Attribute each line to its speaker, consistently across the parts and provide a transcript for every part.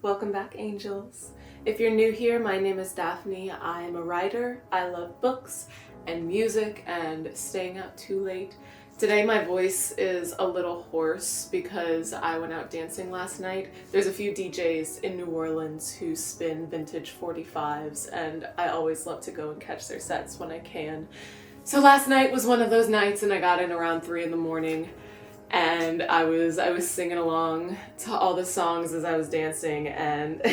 Speaker 1: Welcome back, angels. If you're new here, my name is Daphne. I am a writer. I love books and music and staying out too late. Today my voice is a little hoarse because I went out dancing last night. There's a few DJs in New Orleans who spin vintage 45s, and I always love to go and catch their sets when I can. So last night was one of those nights, and I got in around 3 in the morning. And I was singing along to all the songs as I was dancing, and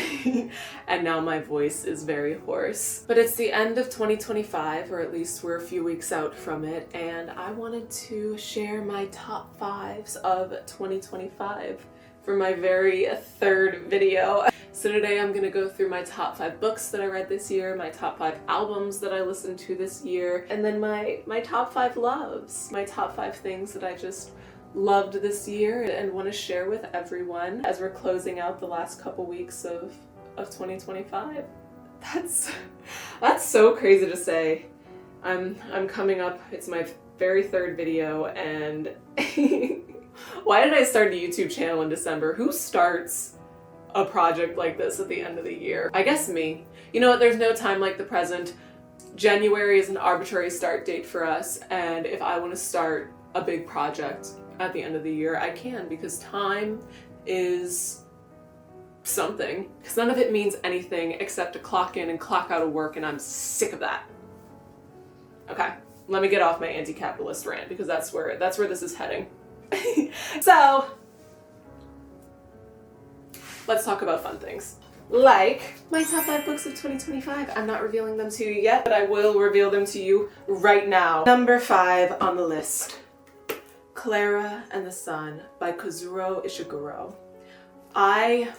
Speaker 1: and now my voice is very hoarse. But it's the end of 2025, or at least we're a few weeks out from it, and I wanted to share my top 5s of 2025 for my very third video. So today I'm gonna go through my top 5 books that I read this year, my top 5 albums that I listened to this year, and then my top 5 loves, my top 5 things that I just loved this year and want to share with everyone as we're closing out the last couple weeks of 2025. That's so crazy to say. I'm coming up, it's my very third video, and why did I start a YouTube channel in December? Who starts a project like this at the end of the year? I guess me. You know what, there's no time like the present. January is an arbitrary start date for us, and if I want to start a big project at the end of the year, I can, because time is something. Because none of it means anything except to clock in and clock out of work, and I'm sick of that. Okay, let me get off my anti-capitalist rant, because that's where this is heading. So, let's talk about fun things. Like my top 5 books of 2025. I'm not revealing them to you yet, but I will reveal them to you right now. Number 5 on the list. Klara and the Sun by Kazuo Ishiguro. I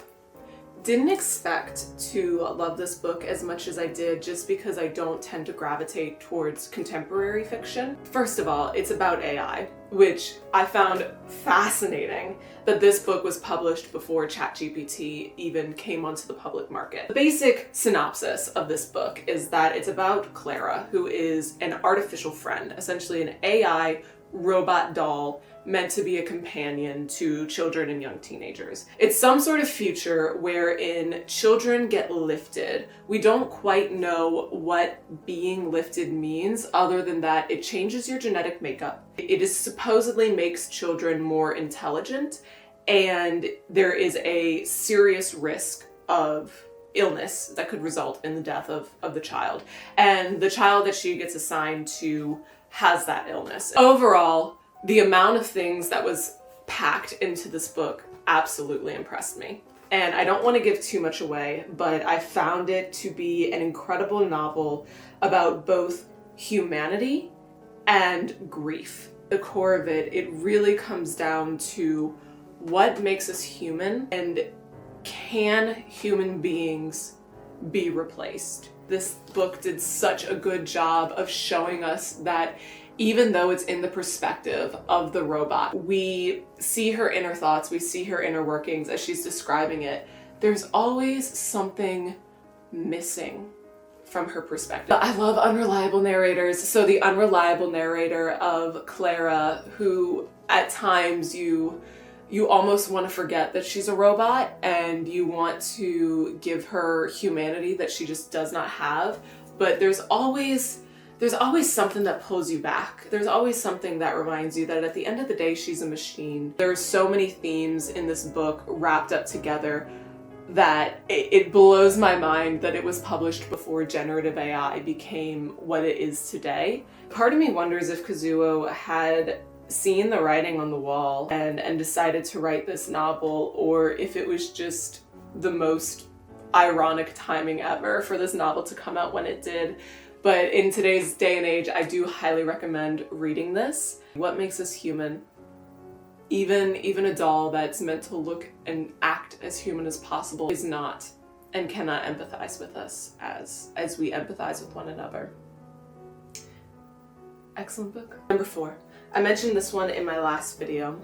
Speaker 1: didn't expect to love this book as much as I did, just because I don't tend to gravitate towards contemporary fiction. First of all, it's about AI, which I found fascinating that this book was published before ChatGPT even came onto the public market. The basic synopsis of this book is that it's about Klara, who is an artificial friend, essentially an AI robot doll meant to be a companion to children and young teenagers. It's some sort of future wherein children get lifted. We don't quite know what being lifted means, other than that it changes your genetic makeup. It is supposedly makes children more intelligent, and there is a serious risk of illness that could result in the death of the child. And the child that she gets assigned to has that illness. Overall, the amount of things that was packed into this book absolutely impressed me. And I don't want to give too much away, but I found it to be an incredible novel about both humanity and grief. The core of it, it really comes down to what makes us human, and can human beings be replaced? This book did such a good job of showing us that even though it's in the perspective of the robot, we see her inner thoughts, we see her inner workings as she's describing it. There's always something missing from her perspective. I love unreliable narrators. So the unreliable narrator of Klara, who at times you almost want to forget that she's a robot, and you want to give her humanity that she just does not have. But there's always something that pulls you back. There's always something that reminds you that at the end of the day, she's a machine. There's so many themes in this book wrapped up together that it blows my mind that it was published before generative AI became what it is today. Part of me wonders if Kazuo had seen the writing on the wall and decided to write this novel, or if it was just the most ironic timing ever for this novel to come out when it did. But in today's day and age, I do highly recommend reading this. What makes us human? Even a doll that's meant to look and act as human as possible is not and cannot empathize with us as we empathize with one another. Excellent book. Number 4. I mentioned this one in my last video.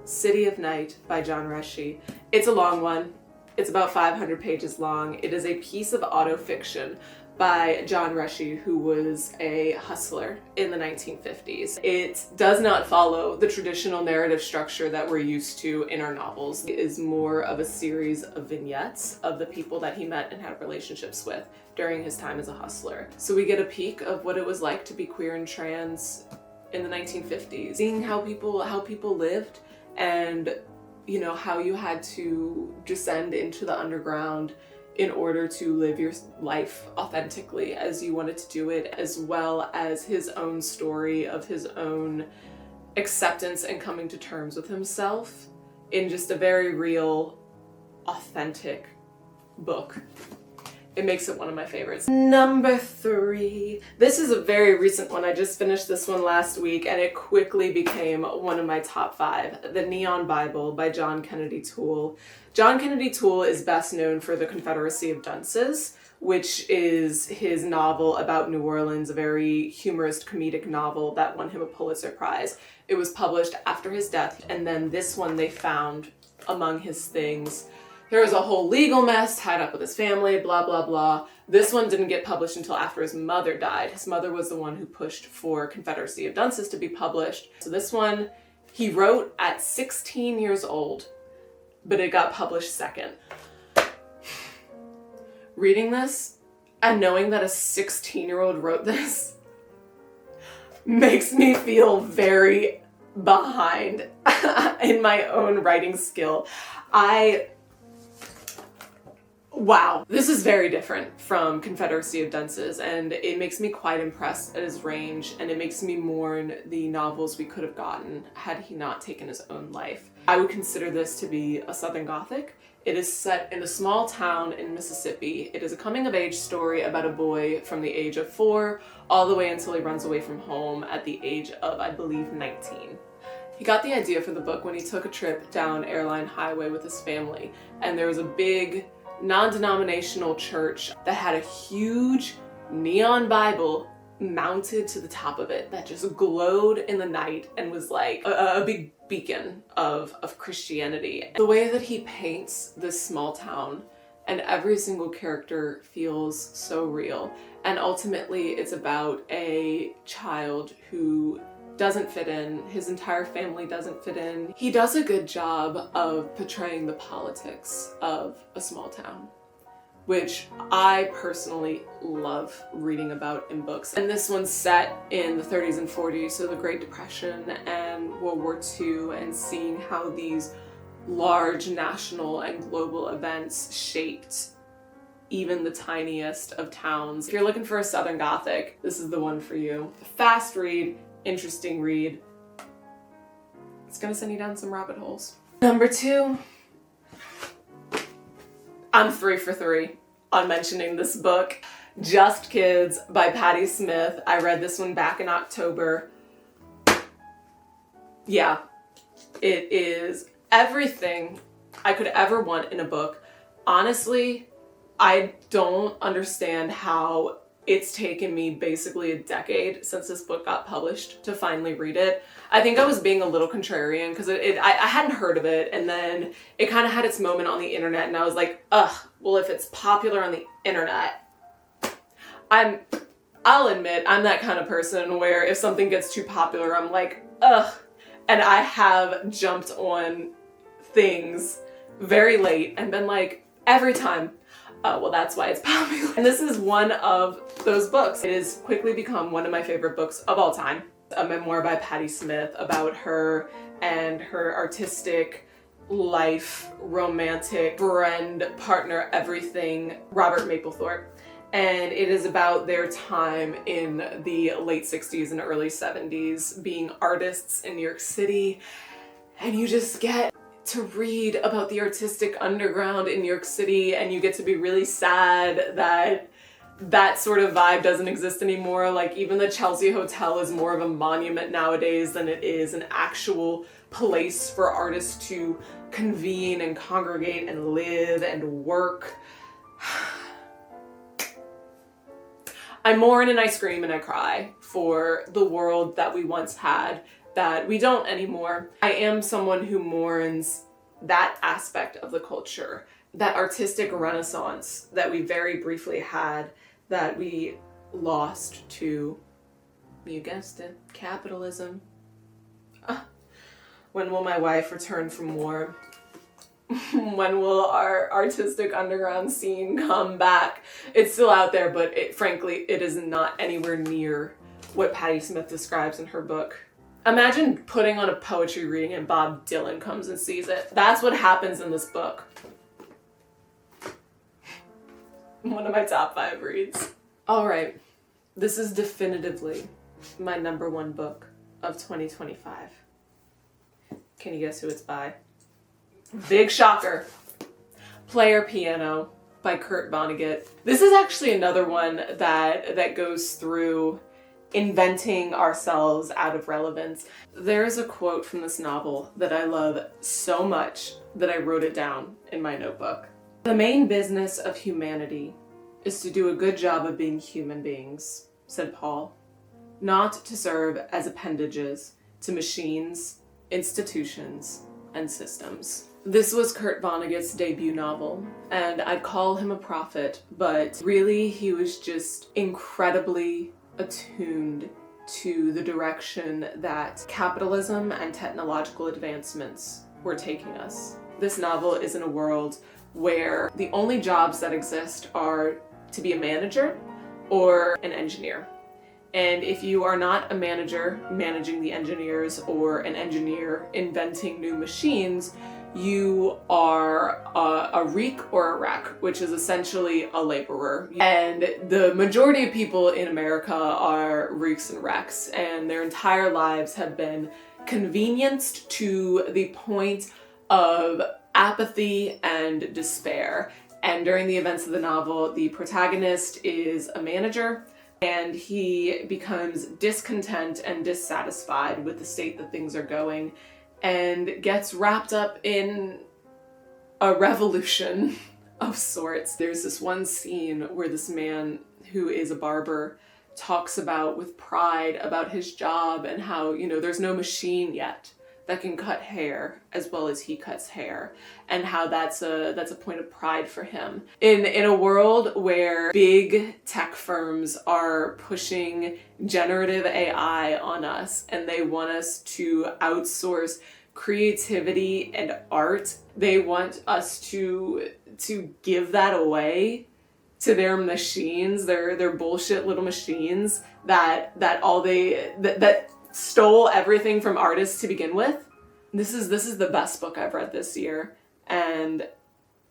Speaker 1: City of Night by Rechy. It's a long one. It's about 500 pages long. It is a piece of autofiction by John Rechy, who was a hustler in the 1950s. It does not follow the traditional narrative structure that we're used to in our novels. It is more of a series of vignettes of the people that he met and had relationships with during his time as a hustler. So we get a peek of what it was like to be queer and trans in the 1950s, seeing how people lived, and you know, how you had to descend into the underground in order to live your life authentically as you wanted to do it, as well as his own story of his own acceptance and coming to terms with himself in just a very real, authentic book. It makes it one of my favorites. Number 3. This is a very recent one. I just finished this one last week and it quickly became one of my top 5. The Neon Bible by John Kennedy Toole. John Kennedy Toole is best known for The Confederacy of Dunces, which is his novel about New Orleans, a very humorous comedic novel that won him a Pulitzer Prize. It was published after his death, and then this one they found among his things. There was a whole legal mess tied up with his family, blah, blah, blah. This one didn't get published until after his mother died. His mother was the one who pushed for Confederacy of Dunces to be published. So this one he wrote at 16 years old, but it got published second. Reading this and knowing that a 16-year-old wrote this makes me feel very behind in my own writing skill. Wow, this is very different from Confederacy of Dunces, and it makes me quite impressed at his range, and it makes me mourn the novels we could have gotten had he not taken his own life. I would consider this to be a Southern Gothic. It is set in a small town in Mississippi. It is a coming-of-age story about a boy from the age of 4 all the way until he runs away from home at the age of, I believe, 19. He got the idea for the book when he took a trip down Airline Highway with his family, and there was a big non-denominational church that had a huge neon Bible mounted to the top of it that just glowed in the night and was like a big beacon of Christianity. The way that he paints this small town and every single character feels so real, and ultimately it's about a child who doesn't fit in, his entire family doesn't fit in. He does a good job of portraying the politics of a small town, which I personally love reading about in books. And this one's set in the 30s and 40s, so the Great Depression and World War II, and seeing how these large national and global events shaped even the tiniest of towns. If you're looking for a Southern Gothic, this is the one for you. Fast read, interesting read. It's gonna send you down some rabbit holes. Number 2, I'm 3 for 3 on mentioning this book. Just Kids by Patti Smith. I read this one back in October. Yeah, it is everything I could ever want in a book. Honestly, I don't understand how it's taken me basically a decade since this book got published to finally read it. I think I was being a little contrarian because I hadn't heard of it, and then it kind of had its moment on the internet, and I was like, ugh, well, if it's popular on the internet, I'll admit I'm that kind of person where if something gets too popular, I'm like, ugh, and I have jumped on things very late and been like, every time, well, that's why it's popular. And this is one of those books. It has quickly become one of my favorite books of all time. A memoir by Patti Smith about her and her artistic life, romantic, friend, partner, everything, Robert Mapplethorpe. And it is about their time in the late 60s and early 70s being artists in New York City. And you just get to read about the artistic underground in New York City, and you get to be really sad that that sort of vibe doesn't exist anymore. Like, even the Chelsea Hotel is more of a monument nowadays than it is an actual place for artists to convene and congregate and live and work. I mourn and I scream and I cry for the world that we once had that we don't anymore. I am someone who mourns that aspect of the culture, that artistic renaissance that we very briefly had, that we lost to, you guessed it, capitalism. When will my wife return from war? When will our artistic underground scene come back? It's still out there, but frankly, it is not anywhere near what Patti Smith describes in her book. Imagine putting on a poetry reading and Bob Dylan comes and sees it. That's what happens in this book. One of my top 5 reads. All right, this is definitively my #1 book of 2025. Can you guess who it's by? Big shocker. Player Piano by Kurt Vonnegut. This is actually another one that goes through inventing ourselves out of relevance. There is a quote from this novel that I love so much that I wrote it down in my notebook. The main business of humanity is to do a good job of being human beings, said Paul, not to serve as appendages to machines, institutions, and systems. This was Kurt Vonnegut's debut novel, and I'd call him a prophet, but really he was just incredibly attuned to the direction that capitalism and technological advancements were taking us. This novel is in a world where the only jobs that exist are to be a manager or an engineer. And if you are not a manager managing the engineers or an engineer inventing new machines, you are a reek or a wreck, which is essentially a laborer. And the majority of people in America are reeks and wrecks, and their entire lives have been convenienced to the point of apathy and despair. And during the events of the novel, the protagonist is a manager, and he becomes discontent and dissatisfied with the state that things are going, and gets wrapped up in a revolution of sorts. There's this one scene where this man who is a barber talks about with pride about his job and how, there's no machine yet that can cut hair as well as he cuts hair, and how that's a point of pride for him. In a world where big tech firms are pushing generative AI on us and they want us to outsource creativity and art, they want us to give that away to their machines, their bullshit little machines that stole everything from artists to begin with. This is the best book I've read this year, and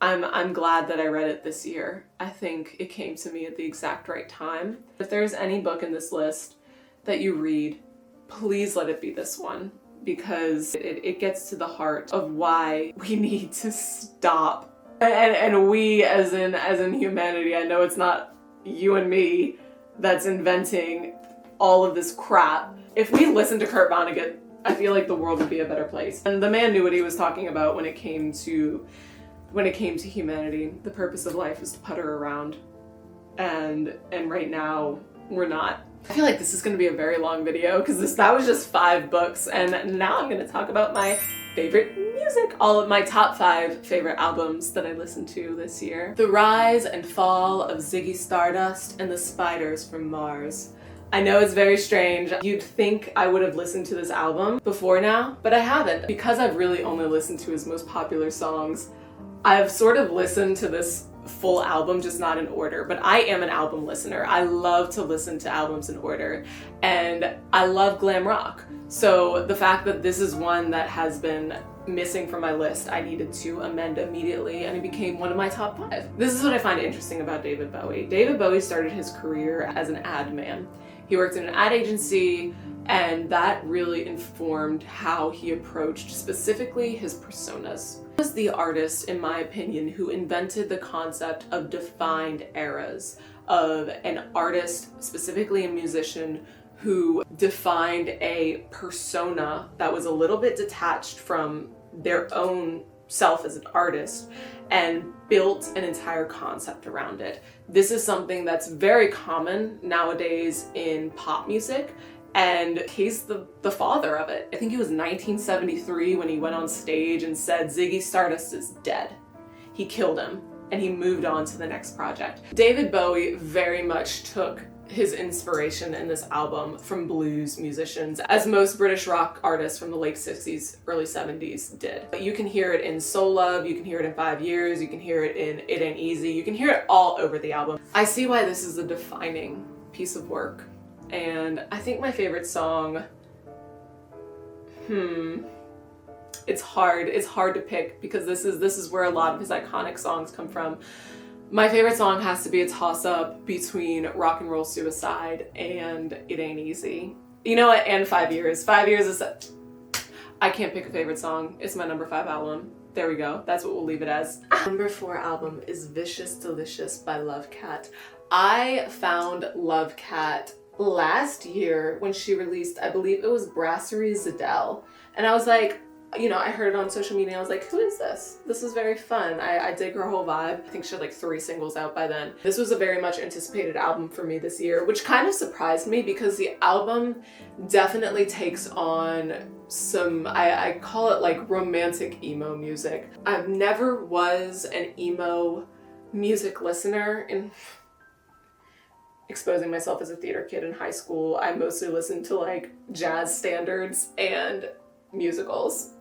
Speaker 1: I'm glad that I read it this year. I think it came to me at the exact right time. If there's any book in this list that you read, please let it be this one, because it gets to the heart of why we need to stop. And we as in humanity, I know it's not you and me that's inventing all of this crap. If we listened to Kurt Vonnegut, I feel like the world would be a better place. And the man knew what he was talking about when it came to humanity. The purpose of life is to putter around. And right now, we're not. I feel like this is going to be a very long video because that was just 5 books, and now I'm going to talk about my favorite music. All of my top 5 favorite albums that I listened to this year. The Rise and Fall of Ziggy Stardust and the Spiders from Mars. I know it's very strange. You'd think I would have listened to this album before now, but I haven't. Because I've really only listened to his most popular songs, I've sort of listened to this full album, just not in order, but I am an album listener. I love to listen to albums in order, and I love glam rock. So the fact that this is one that has been missing from my list, I needed to amend immediately, and it became one of my top 5. This is what I find interesting about David Bowie. David Bowie started his career as an ad man. He worked in an ad agency, and that really informed how he approached specifically his personas. He was the artist, in my opinion, who invented the concept of defined eras, of an artist, specifically a musician, who defined a persona that was a little bit detached from their own self as an artist and built an entire concept around it. This is something that's very common nowadays in pop music, and he's the father of it. I think it was 1973 when he went on stage and said Ziggy Stardust is dead. He killed him. and he moved on to the next project. David Bowie very much took his inspiration in this album from blues musicians, as most British rock artists from the late 60s, early 70s did. You can hear it in Soul Love, you can hear it in 5 Years, you can hear it in It Ain't Easy, you can hear it all over the album. I see why this is a defining piece of work, and I think my favorite song, it's hard to pick because this is where a lot of his iconic songs come from. My favorite song has to be a toss-up between Rock and Roll Suicide and It Ain't Easy. You know what? And 5 Years. 5 Years is... I can't pick a favorite song. It's my number 5 album. There we go. That's what we'll leave it as. Number 4 album is Vicious Delicious by Luvcat. I found Luvcat last year when she released, I believe it was Brasserie Zidelle. And I was like, you know, I heard it on social media. I was like, who is this? This is very fun. I dig her whole vibe. I think she had like 3 singles out by then. This was a very much anticipated album for me this year, which kind of surprised me because the album definitely takes on some, I call it like romantic emo music. I've never was an emo music listener. In exposing myself as a theater kid in high school, I mostly listened to like jazz standards and musicals.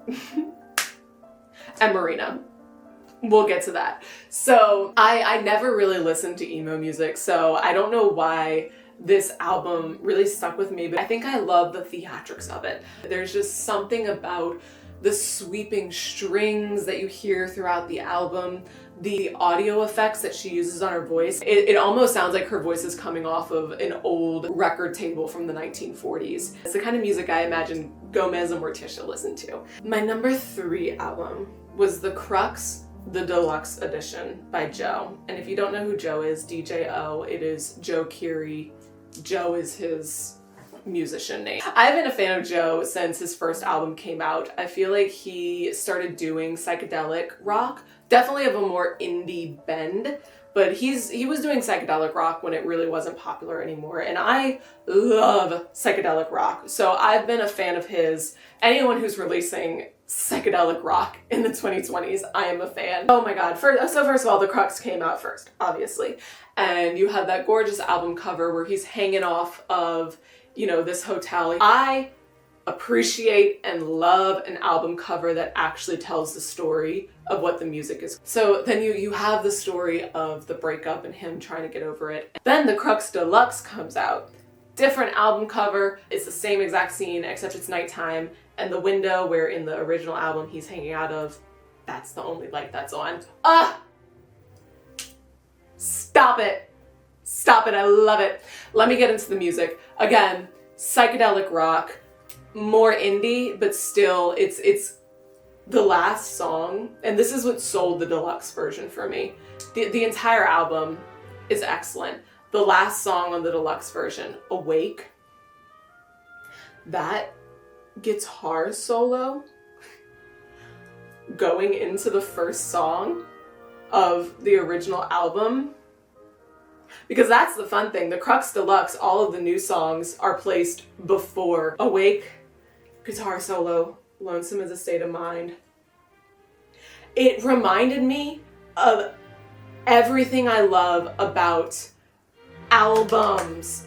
Speaker 1: And Marina. We'll get to that. So I never really listened to emo music, so I don't know why this album really stuck with me, but I think I love the theatrics of it. There's just something about the sweeping strings that you hear throughout the album, the audio effects that she uses on her voice. It almost sounds like her voice is coming off of an old record table from the 1940s. It's the kind of music I imagine Gomez and Morticia listened to. My number 3 album was the Crux Deluxe edition by Joe. And if you don't know who Joe is, DJ-O, it is Joe Keery. Joe is his musician name. I've been a fan of Joe since his first album came out. I feel like he started doing psychedelic rock, definitely of a more indie bend, but he was doing psychedelic rock when it really wasn't popular anymore, and I love psychedelic rock, so I've been a fan of his. Anyone who's releasing psychedelic rock in the 2020s, I am a fan. Oh my god. So first of all, the Crux came out first, obviously, and you have that gorgeous album cover where he's hanging off of, you know, this hotel. I appreciate and love an album cover that actually tells the story of what the music is. So then you have the story of the breakup and him trying to get over it. Then the Crux Deluxe comes out. Different album cover. It's the same exact scene except it's nighttime, and the window where in the original album he's hanging out of, that's the only light that's on. Stop it. Stop it. I love it. Let me get into the music. Again, psychedelic rock, more indie, but still it's the last song, and this is what sold the deluxe version for me. The entire album is excellent. The last song on the deluxe version, Awake, that guitar solo going into the first song of the original album, because that's the fun thing. The Crux Deluxe, all of the new songs are placed before Awake, guitar solo, Lonesome is a State of Mind. It reminded me of everything I love about albums.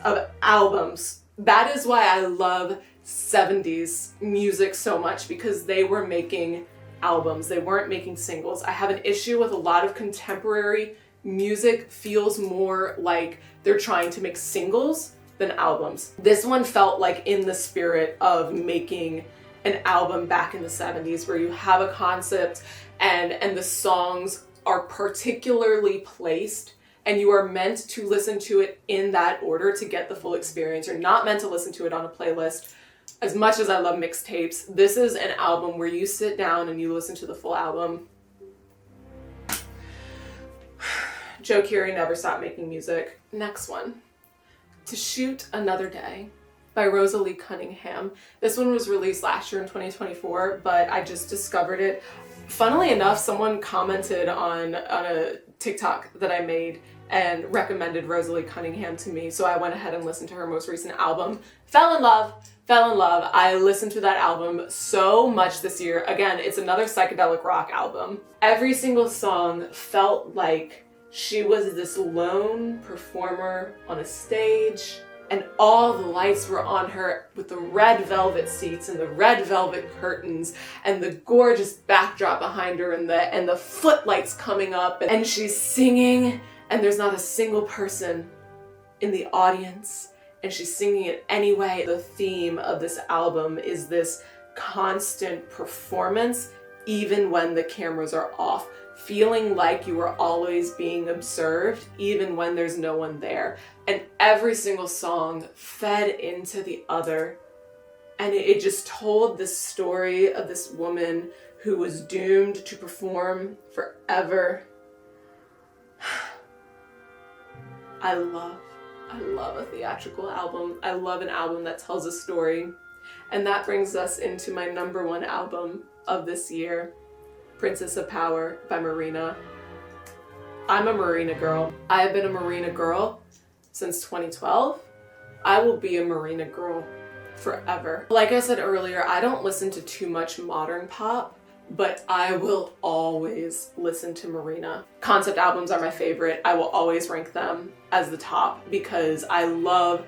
Speaker 1: That is why I love 70s music so much, because they were making albums. They weren't making singles. I have an issue with a lot of contemporary music. Feels more like they're trying to make singles than albums. This one felt like in the spirit of making an album back in the 70s, where you have a concept and the songs are particularly placed and you are meant to listen to it in that order to get the full experience. You're not meant to listen to it on a playlist. As much as I love mixtapes, this is an album where you sit down and you listen to the full album. Joe Keery never stopped making music. Next one. To Shoot Another Day by Rosalie Cunningham. This one was released last year in 2024, but I just discovered it Funnily enough, someone commented on a TikTok that I made and recommended Rosalie Cunningham to me, so I went ahead and listened to her most recent album. Fell in love. I listened to that album so much this year. Again, it's another psychedelic rock album. Every single song felt like she was this lone performer on a stage, and all the lights were on her with the red velvet seats and the red velvet curtains and the gorgeous backdrop behind her and the footlights coming up, and she's singing and there's not a single person in the audience, and she's singing it anyway. The theme of this album is this constant performance, even when the cameras are off, feeling like you are always being observed, even when there's no one there. And every single song fed into the other. And it just told this story of this woman who was doomed to perform forever. I love a theatrical album. I love an album that tells a story. And that brings us into my number one album of this year, Princess of Power by Marina. I'm a Marina girl. I have been a Marina girl since 2012. I will be a Marina girl forever. Like I said earlier, I don't listen to too much modern pop, but I will always listen to Marina. Concept albums are my favorite. I will always rank them as the top because I love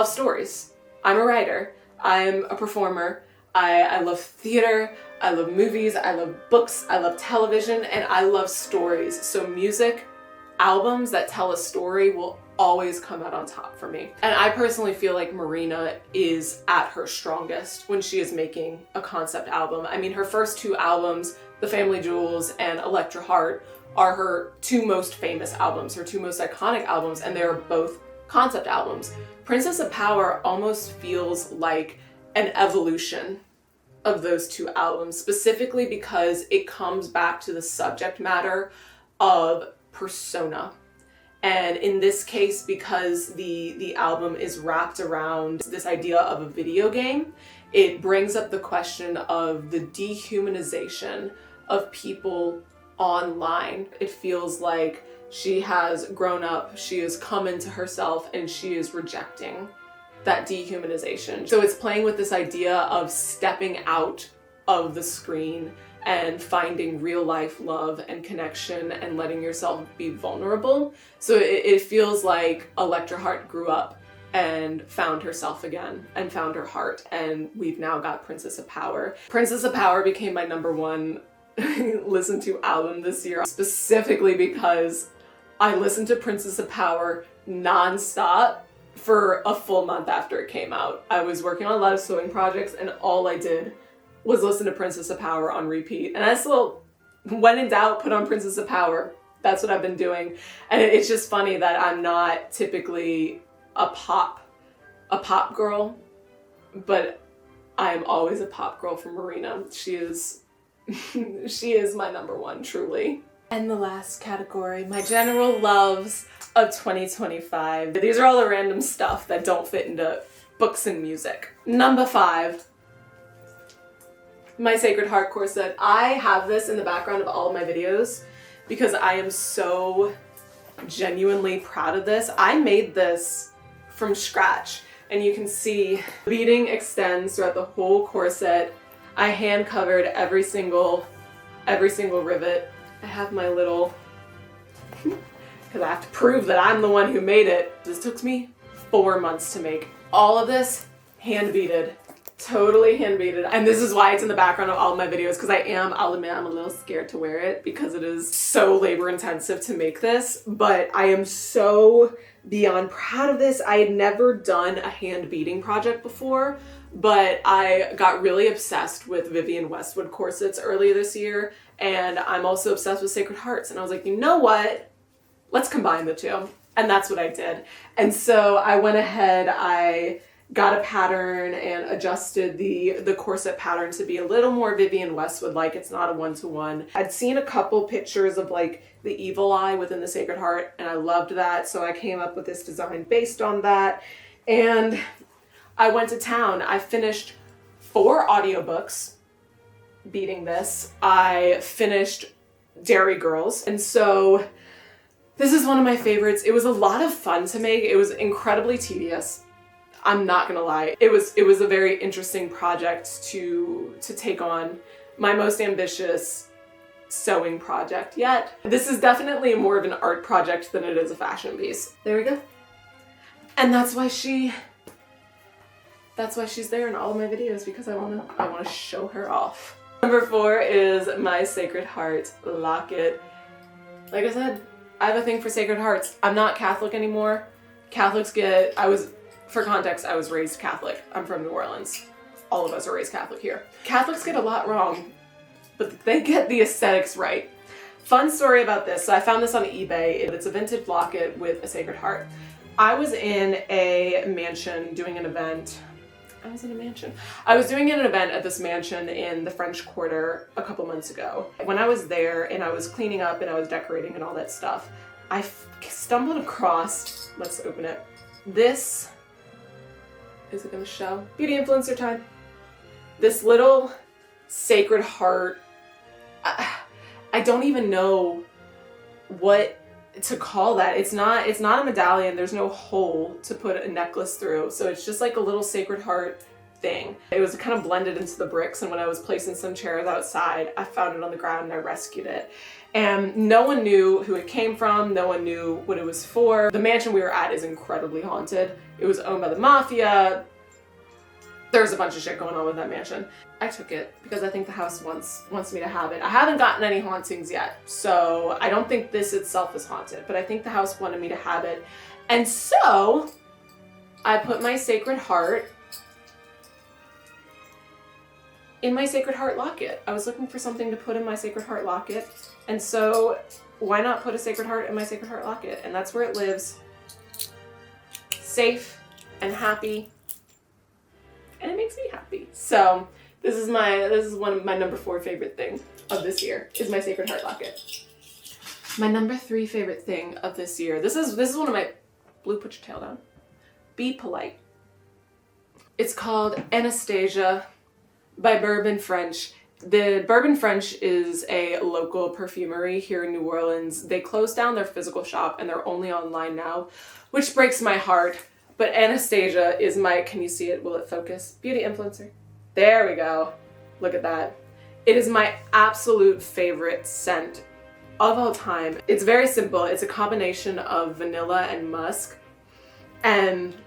Speaker 1: stories. I'm a writer. I'm a performer. I love theater. I love movies. I love books. I love television, and I love stories. So music, albums that tell a story will always come out on top for me. And I personally feel like Marina is at her strongest when she is making a concept album. I mean, her first two albums, The Family Jewels and Electra Heart, are her two most famous albums, her two most iconic albums, and they're both concept albums. Princess of Power almost feels like an evolution of those two albums, specifically because it comes back to the subject matter of persona. And in this case, because the album is wrapped around this idea of a video game, it brings up the question of the dehumanization of people online. It feels like she has grown up, she has come into herself, and she is rejecting that dehumanization. So it's playing with this idea of stepping out of the screen and finding real life love and connection and letting yourself be vulnerable. So it feels like Electra Heart grew up and found herself again and found her heart, and we've now got Princess of Power. Princess of Power became my number one listen to album this year, specifically because I listened to Princess of Power nonstop for a full month after it came out. I was working on a lot of sewing projects, and all I did was listen to Princess of Power on repeat. And I still, when in doubt, put on Princess of Power. That's what I've been doing. And it's just funny that I'm not typically a pop girl, but I am always a pop girl for Marina. She is my number one, truly. And the last category, my general loves of 2025. These are all the random stuff that don't fit into books and music. Number 5, my Sacred Heart corset. I have this in the background of all of my videos because I am so genuinely proud of this. I made this from scratch, and you can see the beading extends throughout the whole corset. I hand covered every single rivet. I have my little, because I have to prove that I'm the one who made it. This took me 4 months to make. All of this hand beaded. Totally hand beaded. And this is why it's in the background of all of my videos, because I'll admit I'm a little scared to wear it because it is so labor intensive to make this, but I am so beyond proud of this. I had never done a hand beading project before, but I got really obsessed with Vivienne Westwood corsets earlier this year, and I'm also obsessed with Sacred Hearts, and I was like, you know what? Let's combine the two. And that's what I did. And so I went ahead, I got a pattern and adjusted the corset pattern to be a little more Vivienne Westwood, like it's not a one-to-one. I'd seen a couple pictures of like the evil eye within the Sacred Heart, and I loved that, so I came up with this design based on that. And I went to town. I finished 4 audiobooks beating this. I finished Dairy Girls, and so this is one of my favorites. It was a lot of fun to make. It was incredibly tedious. I'm not gonna lie. It was a very interesting project to take on. My most ambitious sewing project yet. This is definitely more of an art project than it is a fashion piece. There we go. And that's why she's there in all of my videos, because I wanna show her off. Number 4 is my Sacred Heart locket. Like I said, I have a thing for Sacred Hearts. I'm not Catholic anymore. For context, I was raised Catholic. I'm from New Orleans. All of us are raised Catholic here. Catholics get a lot wrong, but they get the aesthetics right. Fun story about this. So I found this on eBay. It's a vintage locket with a Sacred Heart. I was in a mansion doing an event. I was doing an event at this mansion in the French Quarter a couple months ago. When I was there and I was cleaning up and I was decorating and all that stuff, I stumbled across, let's open it. This, is it gonna show? Beauty influencer time. This little Sacred Heart, I don't even know what to call that. It's not a medallion. There's no hole to put a necklace through. So it's just like a little Sacred Heart thing. It was kind of blended into the bricks, and when I was placing some chairs outside, I found it on the ground and I rescued it. And no one knew who it came from. No one knew what it was for. The mansion we were at is incredibly haunted. It was owned by the mafia. There's a bunch of shit going on with that mansion. I took it because I think the house wants me to have it. I haven't gotten any hauntings yet, so I don't think this itself is haunted, but I think the house wanted me to have it. And so I put my Sacred Heart in my Sacred Heart locket. I was looking for something to put in my Sacred Heart locket, and so why not put a Sacred Heart in my Sacred Heart locket? And that's where it lives, safe and happy. And it makes me happy. So this is one of my number 4 favorite thing of this year, is my Sacred Heart locket. My number 3 favorite thing of this year. This is one of my Blue, put your tail down. Be Polite. It's called Anastasia by Bourbon French. The Bourbon French is a local perfumery here in New Orleans. They closed down their physical shop and they're only online now, which breaks my heart. But Anastasia is my, can you see it? Will it focus? Beauty influencer. There we go. Look at that. It is my absolute favorite scent of all time. It's very simple. It's a combination of vanilla and musk. And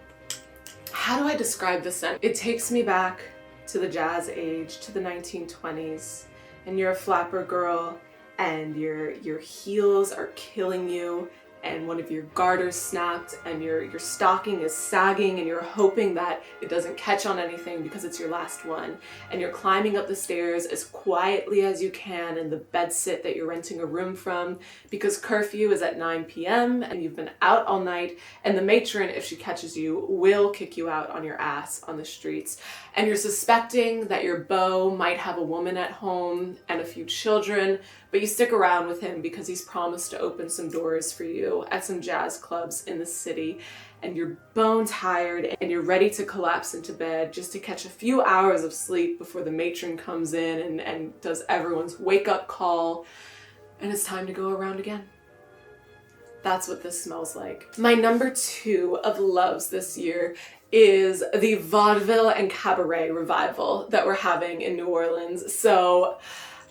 Speaker 1: how do I describe the scent? It takes me back to the jazz age, to the 1920s. And you're a flapper girl and your heels are killing you, and one of your garters snapped, and your stocking is sagging, and you're hoping that it doesn't catch on anything because it's your last one. And you're climbing up the stairs as quietly as you can in the bedsit that you're renting a room from, because curfew is at 9 p.m. and you've been out all night, and the matron, if she catches you, will kick you out on your ass on the streets. And you're suspecting that your beau might have a woman at home and a few children, but you stick around with him because he's promised to open some doors for you at some jazz clubs in the city. And you're bone tired and you're ready to collapse into bed just to catch a few hours of sleep before the matron comes in and does everyone's wake up call, and it's time to go around again. That's what this smells like. My number 2 of loves this year is the vaudeville and cabaret revival that we're having in New Orleans. So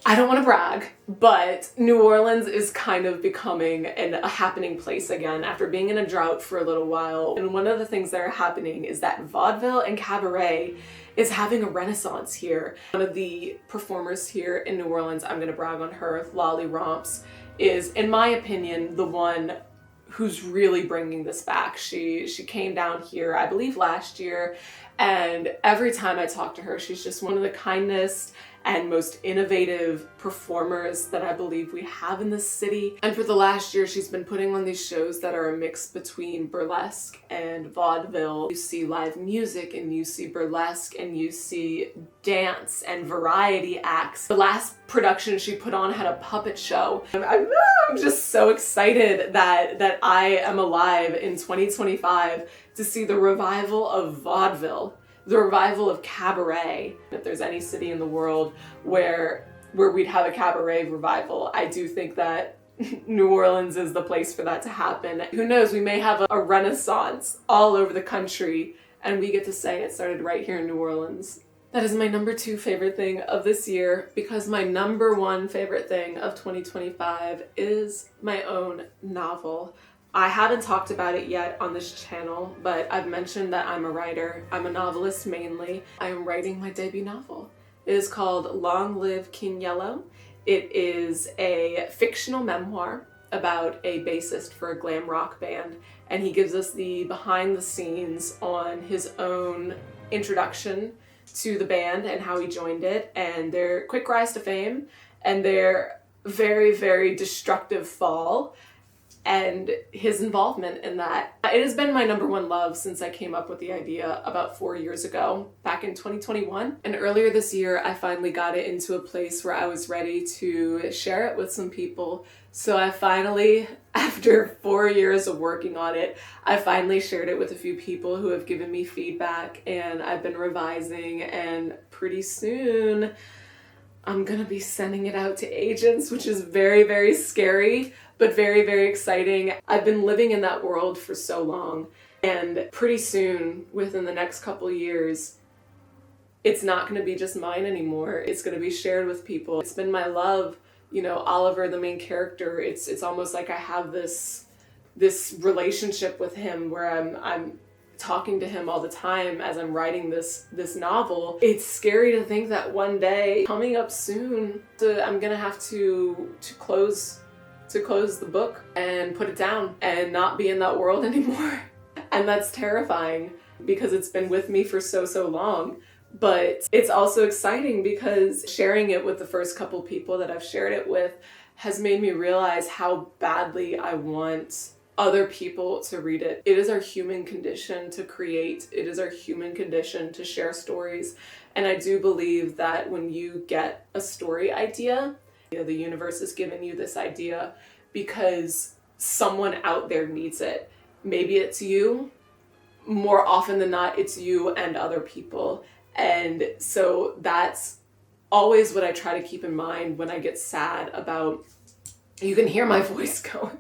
Speaker 1: I don't want to brag, but New Orleans is kind of becoming a happening place again after being in a drought for a little while. And one of the things that are happening is that vaudeville and cabaret is having a renaissance here. One of the performers here in New Orleans, I'm going to brag on her, Lolly Romps, is, in my opinion, the one who's really bringing this back. She came down here, I believe last year, and every time I talk to her, she's just one of the kindest and most innovative performers that I believe we have in this city. And for the last year, she's been putting on these shows that are a mix between burlesque and vaudeville. You see live music, and you see burlesque, and you see dance and variety acts. The last production she put on had a puppet show. I'm just so excited that I am alive in 2025 to see the revival of vaudeville. the revival of cabaret. If there's any city in the world where we'd have a cabaret revival, I do think that New Orleans is the place for that to happen. Who knows, we may have a renaissance all over the country, and we get to say it started right here in New Orleans. That is my number 2 favorite thing of this year, because my number 1 favorite thing of 2025 is my own novel. I haven't talked about it yet on this channel, but I've mentioned that I'm a writer. I'm a novelist mainly. I am writing my debut novel. It is called Long Live King Yellow. It is a fictional memoir about a bassist for a glam rock band, and he gives us the behind the scenes on his own introduction to the band and how he joined it, and their quick rise to fame, and their very, very destructive fall, and his involvement in that. It has been my number 1 love since I came up with the idea about 4 years ago, back in 2021. And earlier this year, I finally got it into a place where I was ready to share it with some people. So I finally, after 4 years of working on it, I finally shared it with a few people who have given me feedback, and I've been revising, and pretty soon I'm gonna be sending it out to agents, which is very, very scary, but very, very exciting. I've been living in that world for so long, and pretty soon, within the next couple years, it's not gonna be just mine anymore. It's gonna be shared with people. It's been my love, you know, Oliver, the main character. It's almost like I have this relationship with him where I'm talking to him all the time as I'm writing this novel. It's scary to think that one day, coming up soon, I'm gonna have to close the book and put it down and not be in that world anymore. And that's terrifying because it's been with me for so long. But it's also exciting because sharing it with the first couple people that I've shared it with has made me realize how badly I want other people to read it. It is our human condition to create. It is our human condition to share stories. And I do believe that when you get a story idea, the universe has given you this idea because someone out there needs it. Maybe it's you. More often than not, it's you and other people. And so that's always what I try to keep in mind when I get sad about, you can hear my voice going.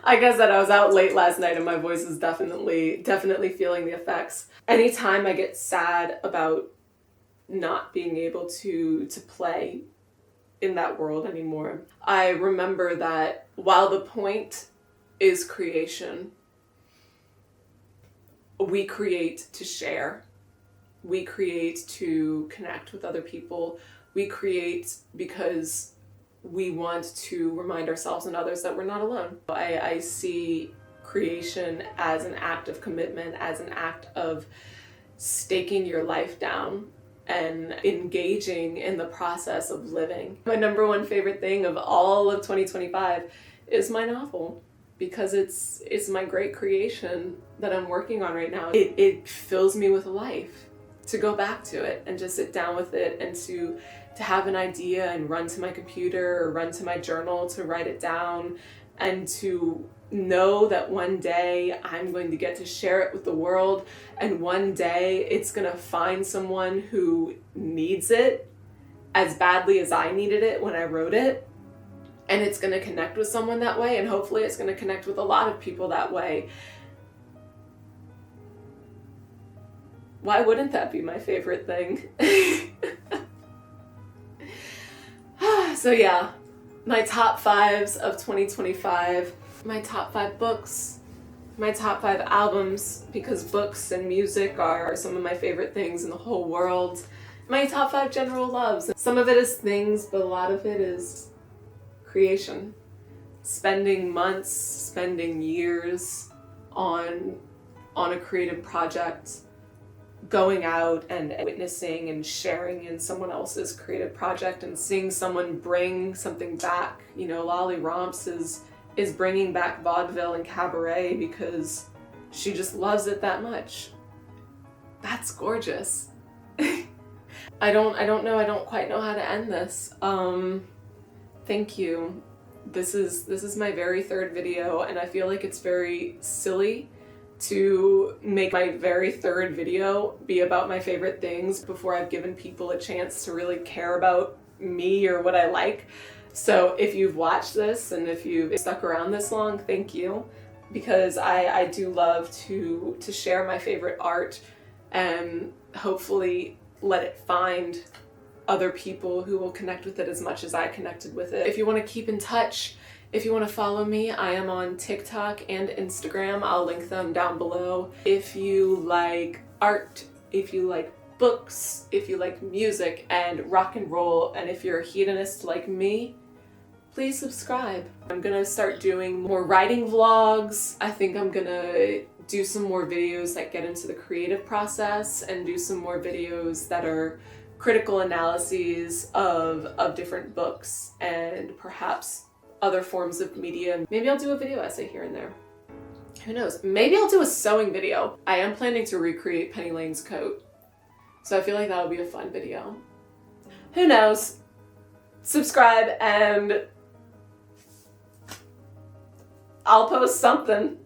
Speaker 1: Like I said, I was out late last night and my voice is definitely feeling the effects. Anytime I get sad about not being able to play in that world anymore, I remember that while the point is creation, we create to share. We create to connect with other people. We create because we want to remind ourselves and others that we're not alone. I see creation as an act of commitment, as an act of staking your life down and engaging in the process of living. My number 1 favorite thing of all of 2025 is my novel, because it's my great creation that I'm working on right now. It fills me with life to go back to it and just sit down with it, and to have an idea and run to my computer or run to my journal to write it down, and to know that one day I'm going to get to share it with the world, and one day it's gonna find someone who needs it as badly as I needed it when I wrote it, and it's gonna connect with someone that way, and hopefully it's gonna connect with a lot of people that way. Why wouldn't that be my favorite thing? So yeah, my top 5s of 2025, my top 5 books, my top 5 albums, because books and music are some of my favorite things in the whole world. My top 5 general loves. Some of it is things, but a lot of it is creation. Spending months, spending years on a creative project, going out and witnessing and sharing in someone else's creative project and seeing someone bring something back. You know, Lolly Romps is bringing back vaudeville and cabaret because she just loves it that much. That's gorgeous. I don't quite know how to end this. Thank you. This is my very 3rd video, and I feel like it's very silly to make my very third video be about my favorite things before I've given people a chance to really care about me or what I like. So if you've watched this and if you've stuck around this long, thank you, because I do love to share my favorite art and hopefully let it find other people who will connect with it as much as I connected with it. If you want to keep in touch, if you want to follow me, I am on TikTok and Instagram. I'll link them down below. If you like art, if you like books, if you like music and rock and roll, and if you're a hedonist like me, please subscribe. I'm gonna start doing more writing vlogs. I think I'm gonna do some more videos that get into the creative process and do some more videos that are critical analyses of different books and perhaps other forms of media. Maybe I'll do a video essay here and there. Who knows? Maybe I'll do a sewing video. I am planning to recreate Penny Lane's coat, so I feel like that would be a fun video. Who knows? Subscribe and I'll post something.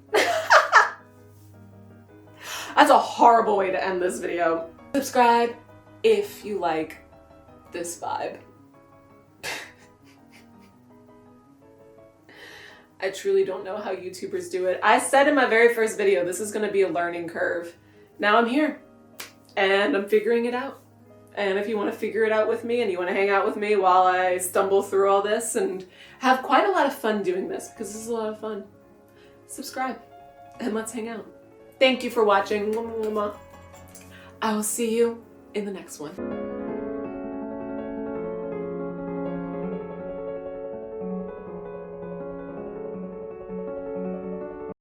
Speaker 1: That's a horrible way to end this video. Subscribe if you like this vibe. I truly don't know how YouTubers do it. I said in my very first video, this is gonna be a learning curve. Now I'm here, and I'm figuring it out. And if you wanna figure it out with me, and you wanna hang out with me while I stumble through all this and have quite a lot of fun doing this, because this is a lot of fun, subscribe, and let's hang out. Thank you for watching. I will see you in the next one.